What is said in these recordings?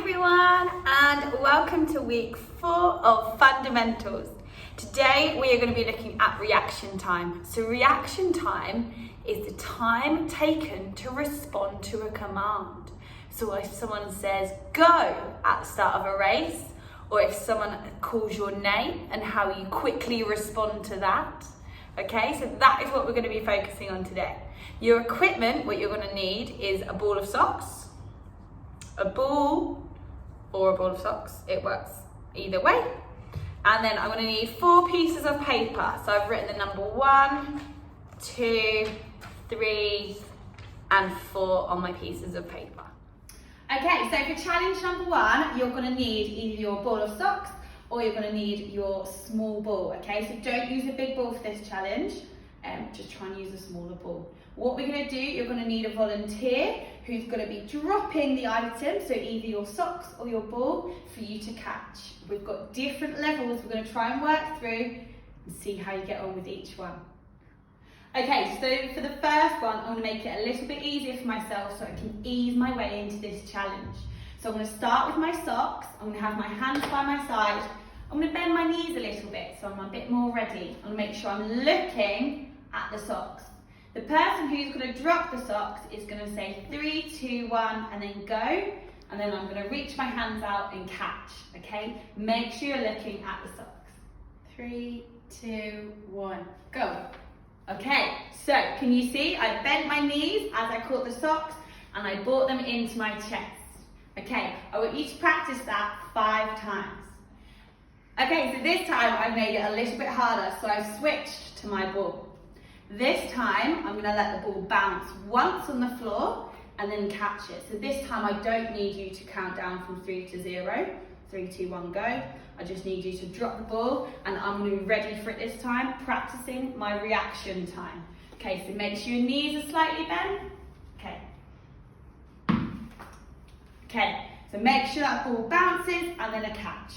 everyone, and welcome to week 4 of fundamentals. Today we are going to be looking at reaction time. So reaction time is the time taken to respond to a command. So if someone says go at the start of a race, or if someone calls your name and how you quickly respond to that. Okay, so that is what we're going to be focusing on today. Your equipment, what you're going to need is a ball of socks, a ball or a ball of socks, it works either way. And then I'm going to need 4 pieces of paper. So I've written the number 1, 2, 3 and 4 on my pieces of paper. Okay, so for challenge number 1, you're going to need either your ball of socks or you're going to need your small ball, okay? So don't use a big ball for this challenge, just try and use a smaller ball. What we're going to do, you're going to need a volunteer who's going to be dropping the item, so either your socks or your ball, for you to catch. We've got different levels we're going to try and work through and see how you get on with each one. Okay, so for the first one, I'm going to make it a little bit easier for myself so I can ease my way into this challenge. So I'm going to start with my socks, I'm going to have my hands by my side, I'm going to bend my knees a little bit so I'm a bit more ready. I'm going to make sure I'm looking at the socks. The person who's going to drop the socks is going to say 3, 2, 1 and then go, and then I'm going to reach my hands out and catch, okay? Make sure you're looking at the socks. 3, 2, 1, go. Okay, so can you see I bent my knees as I caught the socks and I brought them into my chest. Okay, I want you to practice that 5 times. Okay, so this time I've made it a little bit harder, so I've switched to my ball. This time I'm going to let the ball bounce once on the floor and then catch it. So this time I don't need you to count down from 3 to 0. 3, 2, 1, go. I just need you to drop the ball and I'm going to be ready for it this time, practicing my reaction time. Okay, so make sure your knees are slightly bent. Okay. Okay, so make sure that ball bounces and then a catch.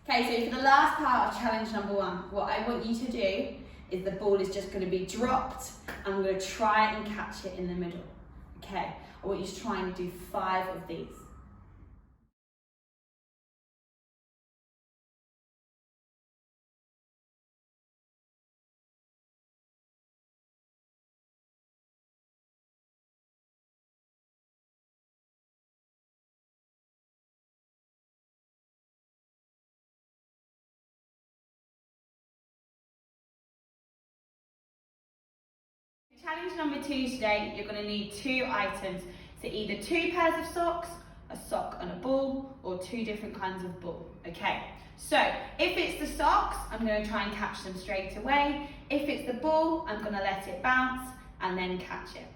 Okay, so for the last part of challenge number 1, what I want you to do is the ball is just going to be dropped and I'm going to try and catch it in the middle. Okay, I want you to try and do 5 of these. Challenge number 2 today, you're going to need 2 items. So either 2 pairs of socks, a sock and a ball, or 2 different kinds of ball. Okay, so if it's the socks, I'm going to try and catch them straight away. If it's the ball, I'm going to let it bounce and then catch it.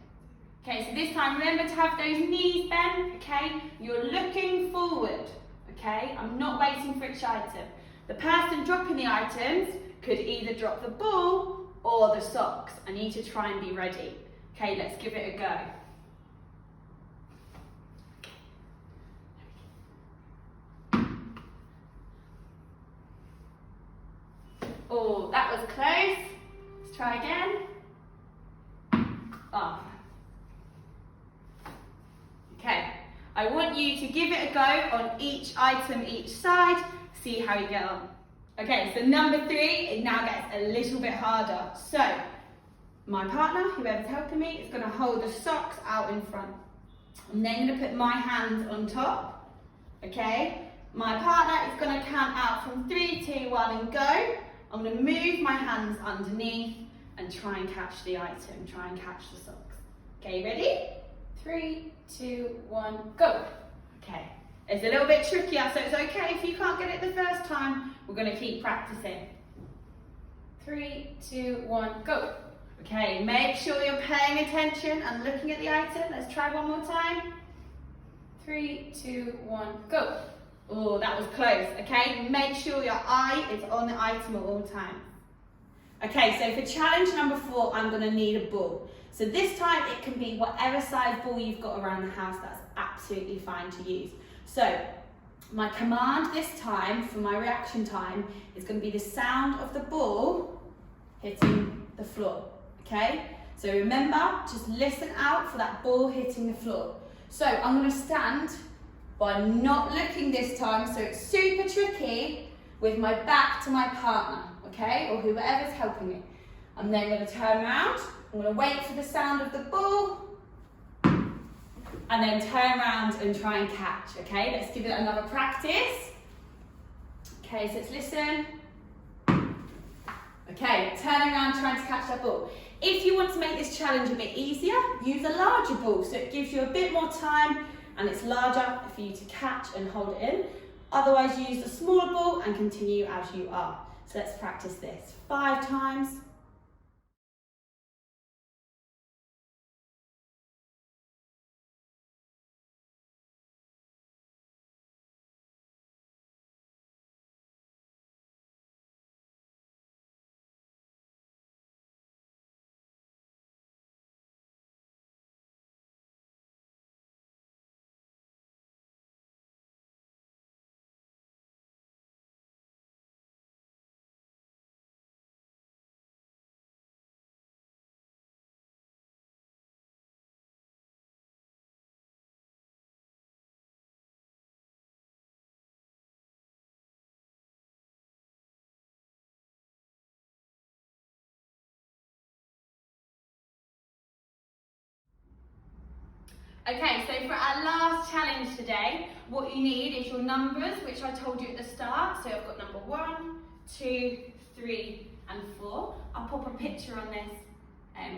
Okay, so this time remember to have those knees bent, okay? You're looking forward, okay? I'm not waiting for each item. The person dropping the items could either drop the ball or the socks. I need to try and be ready. Okay, let's give it a go. Oh, that was close. Let's try again. Oh. Okay, I want you to give it a go on each item, each side, see how you get on. Okay, so number 3, it now gets a little bit harder. So, My partner, whoever's helping me, is going to hold the socks out in front. I'm then going to put my hands on top, okay? My partner is going to count out from 3, 2, 1 and go. I'm going to move my hands underneath and try and catch the item, try and catch the socks. Okay, ready? 3, 2, 1, go. Okay, it's a little bit trickier, so it's okay if you can't get it the first time. We're going to keep practicing. 3, 2, 1, go. Okay, make sure you're paying attention and looking at the item. Let's try one more time. 3, 2, 1, go. Oh, that was close, okay? Make sure your eye is on the item at all times. Okay, so for challenge number 4, I'm going to need a ball. So this time it can be whatever size ball you've got around the house, that's absolutely fine to use. So my command this time for my reaction time is going to be the sound of the ball hitting the floor, okay? So remember, just listen out for that ball hitting the floor. So I'm going to stand by not looking this time, so it's super tricky, with my back to my partner, okay, or whoever's helping me. I'm then going to turn around, I'm going to wait for the sound of the ball, and then turn around and try and catch, okay? Let's give it another practice. Okay, so let's listen. Okay, turning around, trying to catch that ball. If you want to make this challenge a bit easier, use a larger ball, so it gives you a bit more time and it's larger for you to catch and hold it in. Otherwise, use a smaller ball and continue as you are. So let's practice this 5 times. Okay, so for our last challenge today, what you need is your numbers, which I told you at the start. So I've got number 1, 2, 3, and 4. I'll pop a picture on this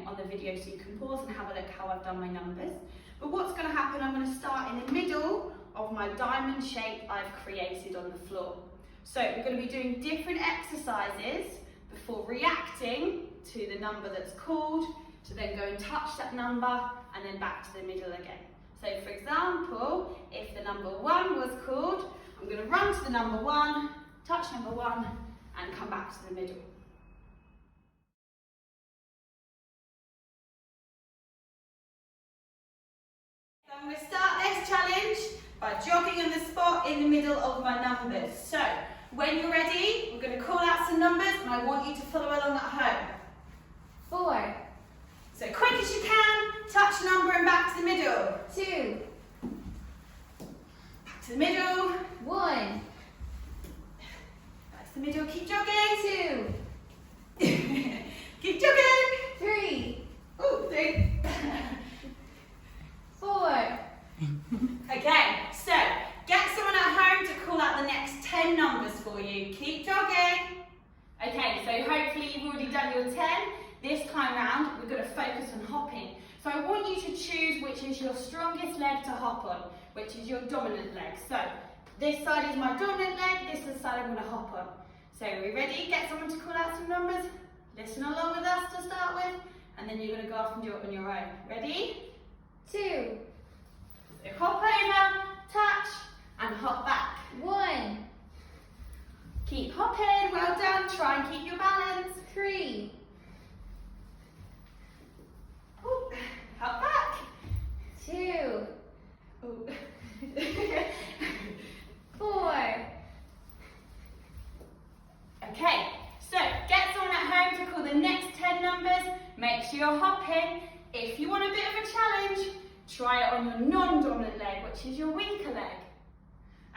on the video so you can pause and have a look how I've done my numbers. But what's going to happen, I'm going to start in the middle of my diamond shape I've created on the floor. So we're going to be doing different exercises before reacting to the number that's called, to then go and touch that number and then back to the middle again. So for example, if the number 1 was called, I'm going to run to the number 1, touch number 1 and come back to the middle. So I'm going to start this challenge by jogging on the spot in the middle of my numbers. So when you're ready, we're going to call out some numbers and I want you to follow along at home. 4. So quick as you can, touch the number and back to the middle. 2. Back to the middle. 1. Back to the middle, keep jogging. 2. Keep jogging. 3. Oh, 3. 4. Okay, so get someone at home to call out the next 10 numbers for you. Keep jogging. Okay, so hopefully you've already done your 10. This time round, we're going to focus on hopping. So I want you to choose which is your strongest leg to hop on, which is your dominant leg. So this side is my dominant leg, this is the side I'm going to hop on. So are we ready? Get someone to call out some numbers. Listen along with us to start with, and then you're going to go off and do it on your own. Ready? 2. So hop over, touch, and hop back. 1. Keep hopping, well done. Try and keep your balance. 3. Ooh, hop back. 2. Ooh. 4. Okay, so get someone at home to call the next 10 numbers. Make sure you're hopping. If you want a bit of a challenge, try it on your non-dominant leg, which is your weaker leg.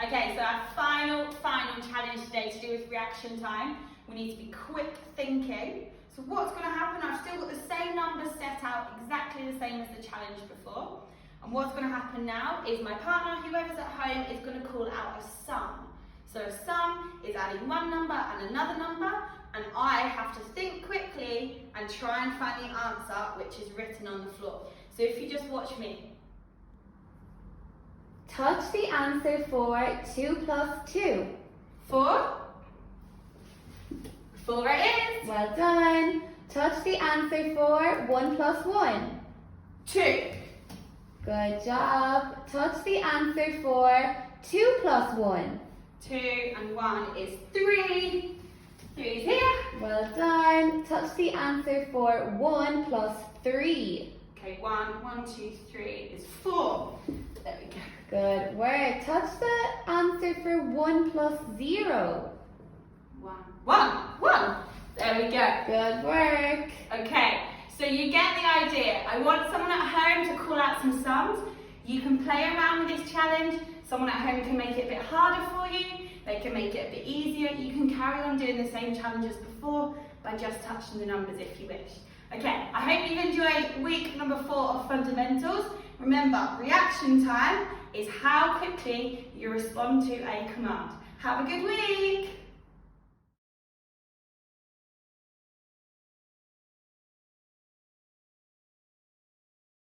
Okay, so our final challenge today to do with reaction time. We need to be quick thinking. So what's going to happen, I've still got the same numbers set out, exactly the same as the challenge before. And what's going to happen now is my partner, whoever's at home, is going to call out a sum. So a sum is adding one number and another number, and I have to think quickly and try and find the answer, which is written on the floor. So if you just watch me. Touch the answer for 2 plus 2. 4. 4 it is. Well done. Touch the answer for 1 plus 1. 2. Good job. Touch the answer for 2 plus 1. 2 and 1 is 3. 3 is here. Well done. Touch the answer for 1 plus 3. Okay, 1, 2, 3 is 4. There we go. Good work. Touch the answer for 1 plus 0. 1. There we go. Good work. Okay, so you get the idea. I want someone at home to call out some sums. You can play around with this challenge. Someone at home can make it a bit harder for you. They can make it a bit easier. You can carry on doing the same challenges before by just touching the numbers if you wish. Okay, I hope you've enjoyed week number 4 of fundamentals. Remember, reaction time is how quickly you respond to a command. Have a good week.